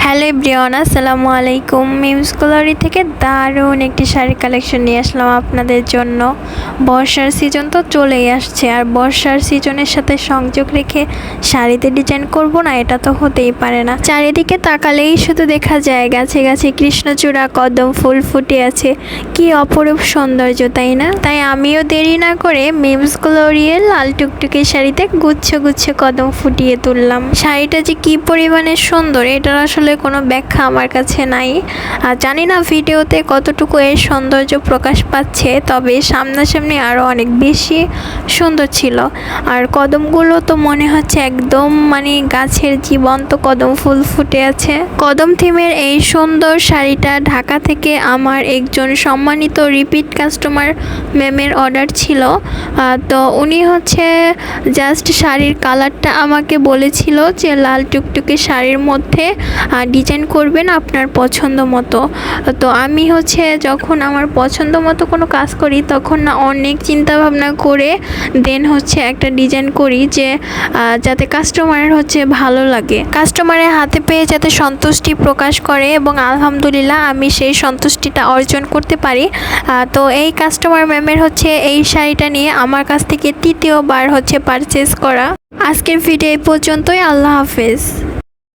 Hello everyone, আসসালামু আলাইকুম। Memes glory থেকে দারুণ একটি শাড়ির কালেকশন নিয়ে আসলাম আপনাদের জন্য। বর্ষার সিজন তো চলেই আসছে, আর বর্ষার সিজনের সাথে সংযোগ রেখে শাড়িতে ডিজাইন করব না, এটা তো হতেই পারে না। চারিদিকে তাকালেই শুধু দেখা যায় গাছে গাছে কৃষ্ণচূড়া, কদম ফুল ফুটে আছে। কি অপরূপ সৌন্দর্য, তাই না? তাই আমিও দেরি না করে মিমস গ্লোরির লাল টুকটুকে শাড়িতে গুচ্ছ গুচ্ছ কদম ফুটিয়ে তুললাম। শাড়িটা যে কি পরিমাণে সুন্দর, এটার আসলে কোনো ব্যাখ্যা আমার কাছে নাই। আর জানি না ভিডিওতে কতটুকু এর সৌন্দর্য প্রকাশ পাচ্ছে, তবে সামনাসামনি আরও অনেক বেশি সুন্দর ছিল। আর কদমগুলো তো মনে হচ্ছে একদম গাছের জীবন্ত কদম ফুল ফুটে আছে। কদম থিমের এই সুন্দর শাড়িটা ঢাকা থেকে আমার একজন সম্মানিত রিপিট কাস্টমার ম্যামের অর্ডার ছিল। তো উনি জাস্ট শাড়ির কালারটা আমাকে বলেছিল যে লাল টুকটুকে শাড়ির মধ্যে ডিজাইন করবেন আপনার পছন্দ মতো। তো আমি যখন আমার পছন্দ মতো কোনো কাজ করি, তখন না অনেক চিন্তা ভাবনা করে দেন একটা ডিজাইন করি, যে যাতে কাস্টমারের ভালো লাগে, কাস্টমারের হাতে পেয়ে যাতে সন্তুষ্টি প্রকাশ করে, এবং আলহামদুলিল্লাহ আমি সেই সন্তুষ্টিটা অর্জন করতে পারি। তো এই কাস্টমার ম্যামের এই শাড়িটা নিয়ে আমার কাছ থেকে তৃতীয়বার পারচেজ করা। আজকের ভিডিও এই পর্যন্তই। আল্লাহ হাফেজ।